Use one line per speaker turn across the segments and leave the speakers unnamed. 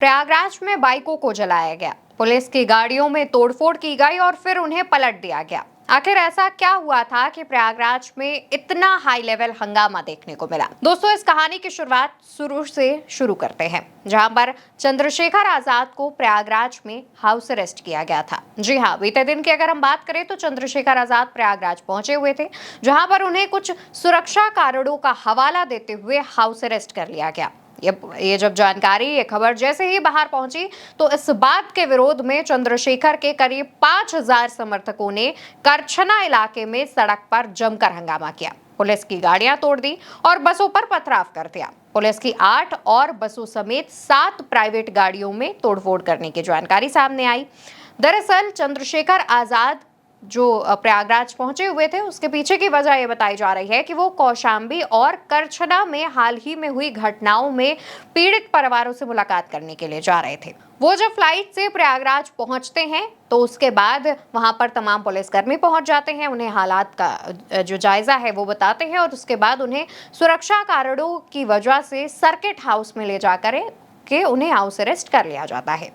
प्रयागराज में बाइकों को जलाया गया, पुलिस की गाड़ियों में तोड़फोड़ की गई और फिर उन्हें पलट दिया गया। आखिर ऐसा क्या हुआ था कि प्रयागराज में इतना हाई लेवल हंगामा देखने को मिला? दोस्तों, इस कहानी की शुरुआत शुरू करते हैं, जहां पर चंद्रशेखर आजाद को प्रयागराज में हाउस अरेस्ट किया गया था। जी हाँ, बीते दिन की अगर हम बात करें तो चंद्रशेखर आजाद प्रयागराज पहुंचे हुए थे, जहां पर उन्हें कुछ सुरक्षा कारणों का हवाला देते हुए हाउस अरेस्ट कर लिया गया। ये जब जानकारी, ये खबर जैसे ही बाहर पहुंची तो इस बात के विरोध में चंद्रशेखर के करीब 5,000 समर्थकों ने करछना इलाके में सड़क पर जमकर हंगामा किया। पुलिस की गाड़ियां तोड़ दी और बसों पर पथराव कर दिया। पुलिस की 8 और बसों समेत 7 प्राइवेट गाड़ियों में तोड़फोड़ करने की जानकारी सामने आई। दरअसल चंद्रशेखर आजाद जो प्रयागराज पहुंचे हुए थे, उसके पीछे की वजह यह बताई जा रही है कि वो कौशांबी और करछना में हाल ही में हुई घटनाओं में पीड़ित परिवारों से मुलाकात करने के लिए जा रहे थे। वो जब फ्लाइट से प्रयागराज पहुंचते हैं तो उसके बाद वहां पर तमाम पुलिसकर्मी पहुंच जाते हैं, उन्हें हालात का जो जायजा है वो बताते हैं और उसके बाद उन्हें सुरक्षा कारणों की वजह से सर्किट हाउस में ले जाकर के उन्हें हाउस अरेस्ट कर लिया जाता है।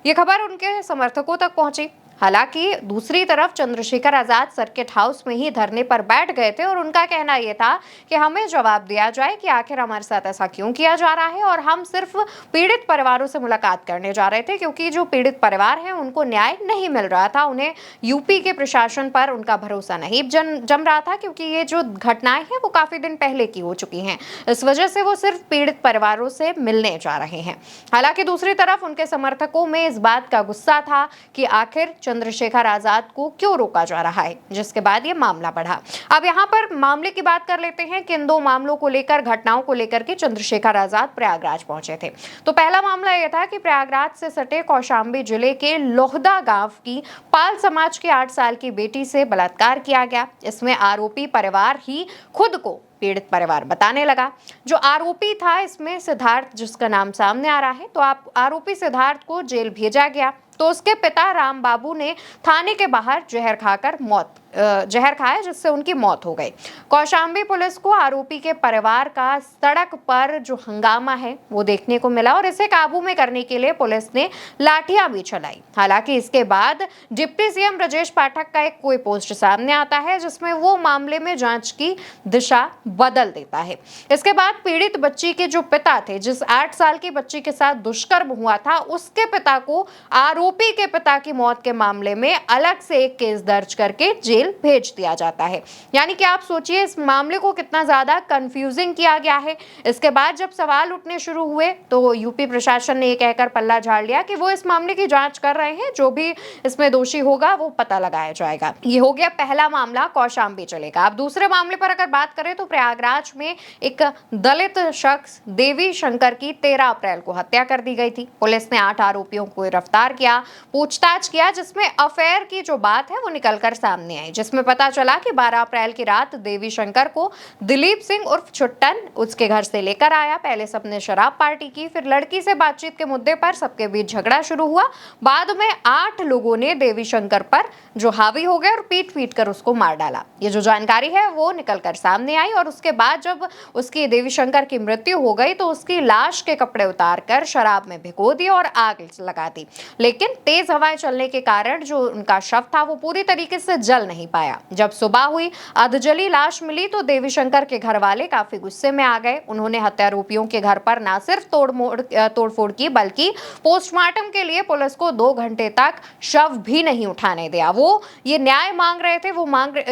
ये खबर उनके समर्थकों तक पहुंची। हालांकि दूसरी तरफ चंद्रशेखर आजाद सर्किट हाउस में ही धरने पर बैठ गए थे और उनका कहना यह था कि हमें जवाब दिया जाए कि आखिर हमारे साथ ऐसा क्यों किया जा रहा है, और हम सिर्फ पीड़ित परिवारों से मुलाकात करने जा रहे थे, क्योंकि जो पीड़ित परिवार हैं उनको न्याय नहीं मिल रहा था। उन्हें यूपी के प्रशासन पर उनका भरोसा नहीं जम रहा था, क्योंकि ये जो घटनाएं हैं वो काफी दिन पहले की हो चुकी हैं। इस वजह से वो सिर्फ पीड़ित परिवारों से मिलने जा रहे हैं। हालांकि दूसरी तरफ उनके समर्थकों में इस बात का गुस्सा था कि आखिर चंद्रशेखर आजाद को क्यों रोका जा रहा है, जिसके बाद ये मामला बढ़ा। अब यहाँ पर मामले की बात कर लेते हैं कि इन दो मामलों को लेकर, घटनाओं को लेकर के चंद्रशेखर आजाद प्रयागराज पहुंचे थे। तो पहला मामला यह था कि प्रयागराज से सटे कौशांबी जिले के लोहदा गांव की पाल समाज की 8 साल की बेटी से बलात्कार किया गया। इसमें आरोपी परिवार ही खुद को पीड़ित परिवार बताने लगा। जो आरोपी था इसमें सिद्धार्थ, जिसका नाम सामने आ रहा है, तो आरोपी सिद्धार्थ को जेल भेजा गया। तो उसके पिता राम बाबू ने थाने के बाहर जहर खाया, जिससे उनकी मौत हो गई। कौशांबी पुलिस को आरोपी के परिवार का सड़क पर जो हंगामा है वो देखने को मिला और इसे काबू में करने के लिए पुलिस ने लाठियां भी चलाई। हालांकि इसके बाद डिप्टी सीएम ब्रजेश पाठक का एक कोई पोस्ट सामने आता है, जिसमें वो मामले में जांच की दिशा बदल देता है। इसके बाद पीड़ित बच्ची के जो पिता थे, जिस 8 साल की बच्ची के साथ दुष्कर्म हुआ था, उसके पिता को आरोपी के पिता की मौत के मामले में अलग से एक केस दर्ज करके जेल भेज दिया जाता है। यानी कि आप सोचिए इस मामले को कितना ज्यादा कंफ्यूजिंग किया गया है। इसके बाद जब सवाल उठने शुरू हुए तो यूपी प्रशासन ने ये कहकर पल्ला झाड़ लिया कि वो इस मामले की जांच कर रहे हैं, जो भी इसमें दोषी होगा वो पता लगाया जाएगा। ये हो गया पहला मामला, कौशांबी चलेगा। अब दूसरे मामले पर अगर बात करें तो प्रयागराज में एक दलित शख्स देवी शंकर की 13 अप्रैल को हत्या कर दी गई थी। पुलिस ने 8 आरोपियों को गिरफ्तार किया, पूछताछ किया, जिसमें अफेयर की जो बात है वो निकलकर सामने आई, जिसमें पता चला कि 12 अप्रैल की रात देवी शंकर को दिलीप सिंह उर्फ छुट्टन उसके घर से लेकर आया। पहले सबने शराब पार्टी की, फिर लड़की से बातचीत के मुद्दे पर सबके बीच झगड़ा शुरू हुआ। बाद में 8 लोगों ने देवी शंकर पर जो हावी हो गए और पीट कर उसको मार डाला। ये जो जानकारी है वो निकलकर सामने आई और उसके बाद जब उसकी देवी शंकर की मृत्यु हो गई तो उसकी लाश के कपड़े उतारकर शराब में भिगो दी और आग लगा दी। लेकिन तेज हवाएं चलने के कारण जो उनका शव था वो पूरी तरीके से जल नहीं पाया। जब सुबह हुई, अधजली लाश मिली तो देवी शंकर के घर वाले काफी गुस्से में आ गए। उन्होंने हत्यारोपियों के घर पर न सिर्फ तोड़फोड़ की, बल्कि पोस्टमार्टम के लिए पुलिस को 2 घंटे तक शव भी नहीं उठाने दिया। वो ये न्याय मांग रहे थे,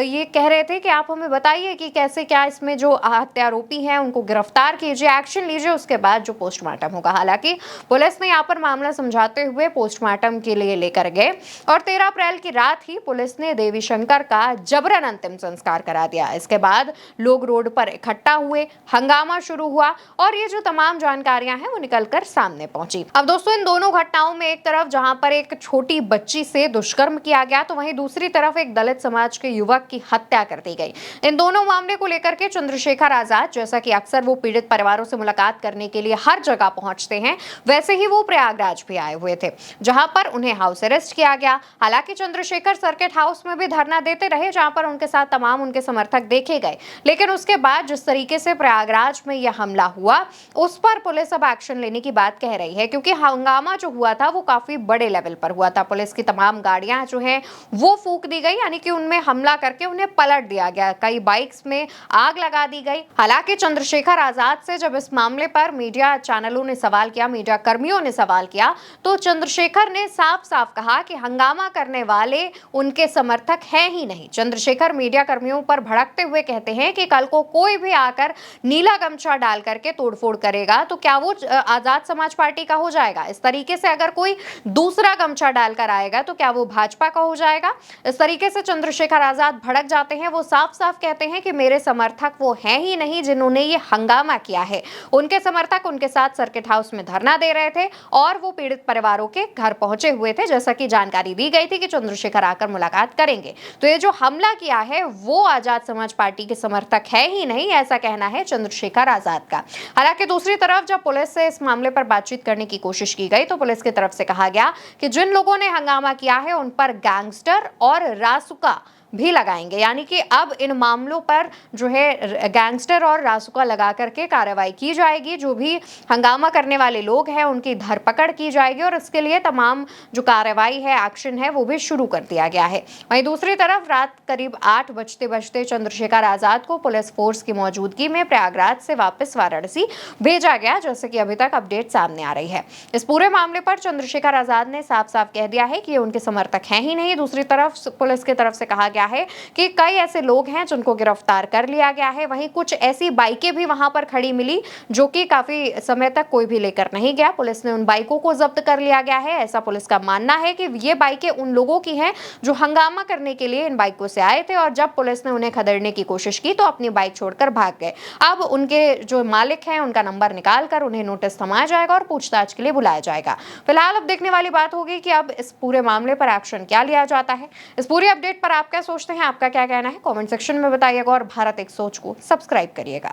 ये कह रहे थे कि आप हमें बताइए कि कैसे क्या इसमें जो हत्यारोपी हैं उनको गिरफ्तार कीजिए, एक्शन लीजिए, उसके बाद जो पोस्टमार्टम होगा। हालांकि पुलिस ने यहाँ पर मामला समझाते हुए पोस्टमार्टम के लिए लेकर गए और 13 अप्रैल की रात ही पुलिस ने देवी शंकर का जबरन अंतिम संस्कार करा दिया। इसके बाद लोग रोड पर इकट्ठा हुए, हंगामा शुरू हुआ और ये जो तमाम जानकारियां हैं वो निकलकर सामने पहुंची। अब दोस्तों, इन दोनों घटनाओं में एक तरफ जहां पर एक छोटी बच्ची से दुष्कर्म किया गया, तो वहीं दूसरी तरफ एक दलित समाज के युवक की हत्या कर दी गई। इन दोनों मामले को लेकर के चंद्रशेखर आजाद, जैसा कि अक्सर वो पीड़ित परिवारों से मुलाकात करने के लिए हर जगह पहुंचते हैं, वैसे ही वो प्रयागराज भी आए हुए थे, जहां पर उन्हें हाउस अरेस्ट किया गया। हालांकि चंद्रशेखर सर्किट हाउस में भी धरना देते रहे, जहां पर उनके साथ तमाम उनके समर्थक देखे गए। लेकिन उसके बाद जिस तरीके से प्रयागराज में यह हमला हुआ, उस पर पुलिस अब एक्शन लेने की बात कह रही है, क्योंकि हंगामा जो हुआ था वो काफी बड़े लेवल पर हुआ था। पुलिस की तमाम गाड़ियां जो है वो फूंक दी गई, यानी कि उनमें हमला करके उन्हें पलट दिया गया। कई बाइक्स में आग लगा दी गई। हालांकि चंद्रशेखर आजाद से जब इस मामले पर मीडिया चैनलों ने सवाल किया, मीडिया कर्मियों ने सवाल किया, तो चंद्रशेखर ने साफ साफ कहा कि हंगामा करने वाले उनके समर्थक हैं ही नहीं। चंद्रशेखर मीडिया कर्मियों पर भड़कते हुए कहते हैं कि कल को कोई भी आकर नीला गमछा डाल करके तोड़फोड़ करेगा तो क्या वो आजाद समाज पार्टी का हो जाएगा? इस तरीके से अगर कोई दूसरा गमछा डालकर आएगा तो क्या वो भाजपा का हो जाएगा? इस तरीके से चंद्रशेखर आजाद भड़क जाते हैं। वो साफ साफ कहते हैं कि मेरे समर्थक वो हैं ही नहीं जिन्होंने ये हंगामा किया है। उनके समर्थक उनके साथ सर्किट हाउस में धरना दे रहे थे और वो पीड़ित परिवारों के घर पहुंचे हुए थे, जैसा कि जानकारी दी गई थी कि चंद्रशेखर आकर मुलाकात करेंगे। तो ये जो हमला किया है वो आजाद समाज पार्टी के समर्थक है ही नहीं, ऐसा कहना है चंद्रशेखर आजाद का। हालांकि दूसरी तरफ जब पुलिस से इस मामले पर बातचीत करने की कोशिश की गई तो पुलिस की तरफ से कहा गया कि जिन लोगों ने हंगामा किया है उन पर गैंगस्टर और रासुका भी लगाएंगे, यानी कि अब इन मामलों पर जो है गैंगस्टर और रासुका लगा करके कार्रवाई की जाएगी। जो भी हंगामा करने वाले लोग हैं उनकी धरपकड़ की जाएगी और इसके लिए तमाम जो कार्रवाई है, एक्शन है, वो भी शुरू कर दिया गया है। वहीं दूसरी तरफ रात करीब 8 बजते बजते चंद्रशेखर आजाद को पुलिस फोर्स की मौजूदगी में प्रयागराज से वापस वाराणसी भेजा गया, जैसे कि अभी तक अपडेट सामने आ रही है। इस पूरे मामले पर चंद्रशेखर आजाद ने साफ साफ कह दिया है कि ये उनके समर्थक हैं ही नहीं। दूसरी तरफ पुलिस की तरफ से कहा गया है कि कई ऐसे लोग हैं जिनको गिरफ्तार कर लिया गया है। वहीं कुछ ऐसी बाइकें भी वहां पर खड़ी मिली जो कि काफी समय तक कोई भी लेकर नहीं गया। पुलिस ने उन बाइकों को जब्त कर लिया गया है। ऐसा पुलिस का मानना है कि ये बाइकें उन लोगों की हैं जो हंगामा करने के लिए इन बाइकों से आए थे और जब पुलिस ने उन्हें खदेड़ने की कोशिश की तो अपनी बाइक छोड़कर भाग गए। अब उनके जो मालिक हैं उनका नंबर निकाल कर उन्हें नोटिस थमाया जाएगा और पूछताछ के लिए बुलाया जाएगा। फिलहाल अब देखने वाली बात होगी कि अब इस पूरे मामले पर एक्शन क्या लिया जाता है। इस पूरी अपडेट पर आप क्या सोचते हैं, आपका क्या कहना है, कमेंट सेक्शन में बताइएगा और भारत एक सोच को सब्सक्राइब करिएगा।